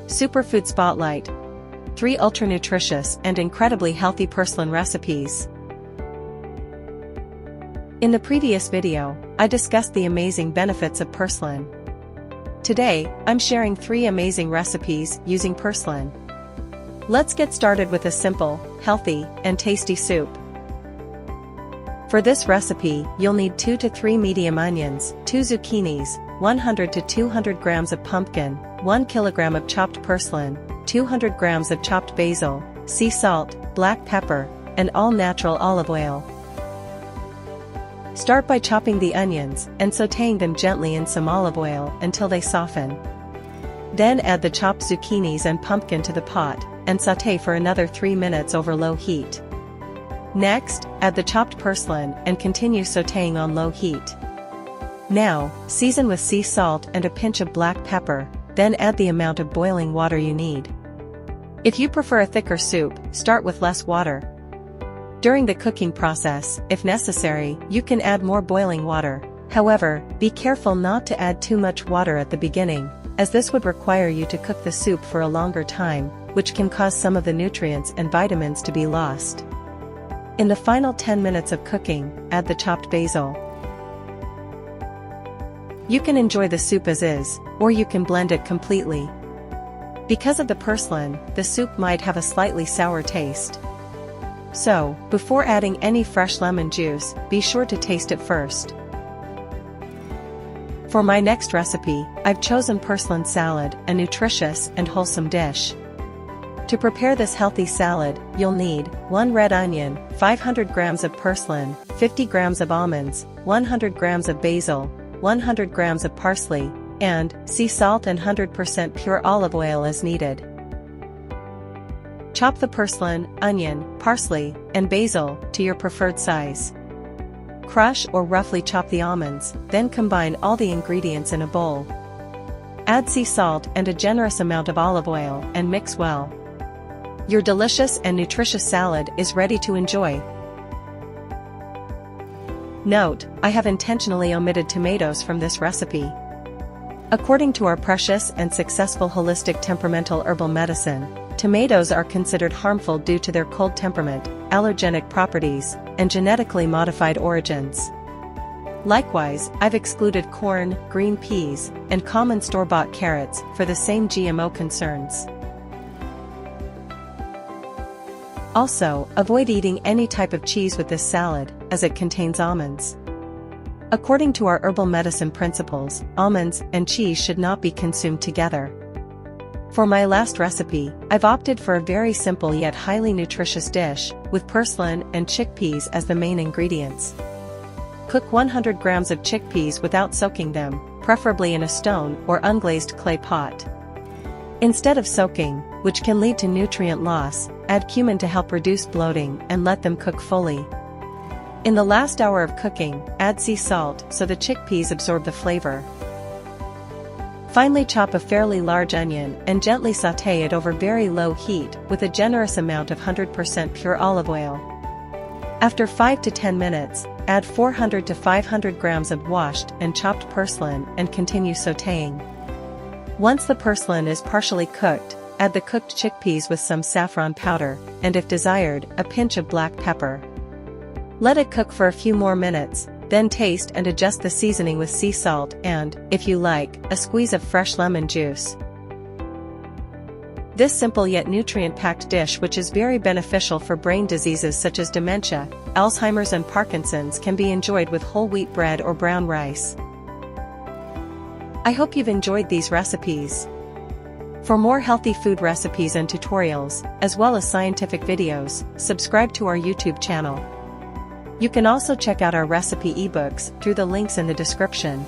Superfood Spotlight. 3 ultra-nutritious and incredibly healthy Purslane recipes. In the previous video, I discussed the amazing benefits of Purslane. Today, I'm sharing 3 amazing recipes using Purslane. Let's get started with a simple, healthy, and tasty soup. For this recipe, you'll need 2 to 3 medium onions, 2 zucchinis, 100 to 200 grams of pumpkin, 1 kilogram of chopped purslane, 200 grams of chopped basil, sea salt, black pepper, and all-natural olive oil. Start by chopping the onions and sautéing them gently in some olive oil until they soften. Then add the chopped zucchinis and pumpkin to the pot and sauté for another 3 minutes over low heat. Next, add the chopped purslane and continue sautéing on low heat. Now, season with sea salt and a pinch of black pepper, then add the amount of boiling water you need. If you prefer a thicker soup, start with less water. During the cooking process, if necessary, you can add more boiling water. However, be careful not to add too much water at the beginning, as this would require you to cook the soup for a longer time, which can cause some of the nutrients and vitamins to be lost. In the final 10 minutes of cooking, add the chopped basil. You can enjoy the soup as is, or you can blend it completely. Because of the purslane, the soup might have a slightly sour taste. So, before adding any fresh lemon juice, be sure to taste it first. For my next recipe, I've chosen purslane salad, a nutritious and wholesome dish. To prepare this healthy salad, you'll need 1 red onion, 500 grams of purslane, 50 grams of almonds, 100 grams of basil, 100 grams of parsley, and sea salt and 100% pure olive oil as needed. Chop the purslane, onion, parsley, and basil to your preferred size. Crush or roughly chop the almonds, then combine all the ingredients in a bowl. Add sea salt and a generous amount of olive oil and mix well. Your delicious and nutritious salad is ready to enjoy. Note, I have intentionally omitted tomatoes from this recipe. According to our precious and successful holistic temperamental herbal medicine, tomatoes are considered harmful due to their cold temperament, allergenic properties, and genetically modified origins. Likewise, I've excluded corn, green peas, and common store-bought carrots for the same GMO concerns. Also, avoid eating any type of cheese with this salad, as it contains almonds. According to our herbal medicine principles, almonds and cheese should not be consumed together. For my last recipe, I've opted for a very simple yet highly nutritious dish, with purslane and chickpeas as the main ingredients. Cook 100 grams of chickpeas without soaking them, preferably in a stone or unglazed clay pot. Instead of soaking, which can lead to nutrient loss, add cumin to help reduce bloating and let them cook fully. In the last hour of cooking, add sea salt so the chickpeas absorb the flavor. Finally, chop a fairly large onion and gently sauté it over very low heat with a generous amount of 100% pure olive oil. After 5 to 10 minutes, add 400 to 500 grams of washed and chopped purslane and continue sautéing. Once the purslane is partially cooked, add the cooked chickpeas with some saffron powder, and if desired, a pinch of black pepper. Let it cook for a few more minutes, then taste and adjust the seasoning with sea salt and, if you like, a squeeze of fresh lemon juice. This simple yet nutrient-packed dish, which is very beneficial for brain diseases such as dementia, Alzheimer's and Parkinson's, can be enjoyed with whole wheat bread or brown rice. I hope you've enjoyed these recipes. For more healthy food recipes and tutorials, as well as scientific videos, subscribe to our YouTube channel. You can also check out our recipe ebooks through the links in the description.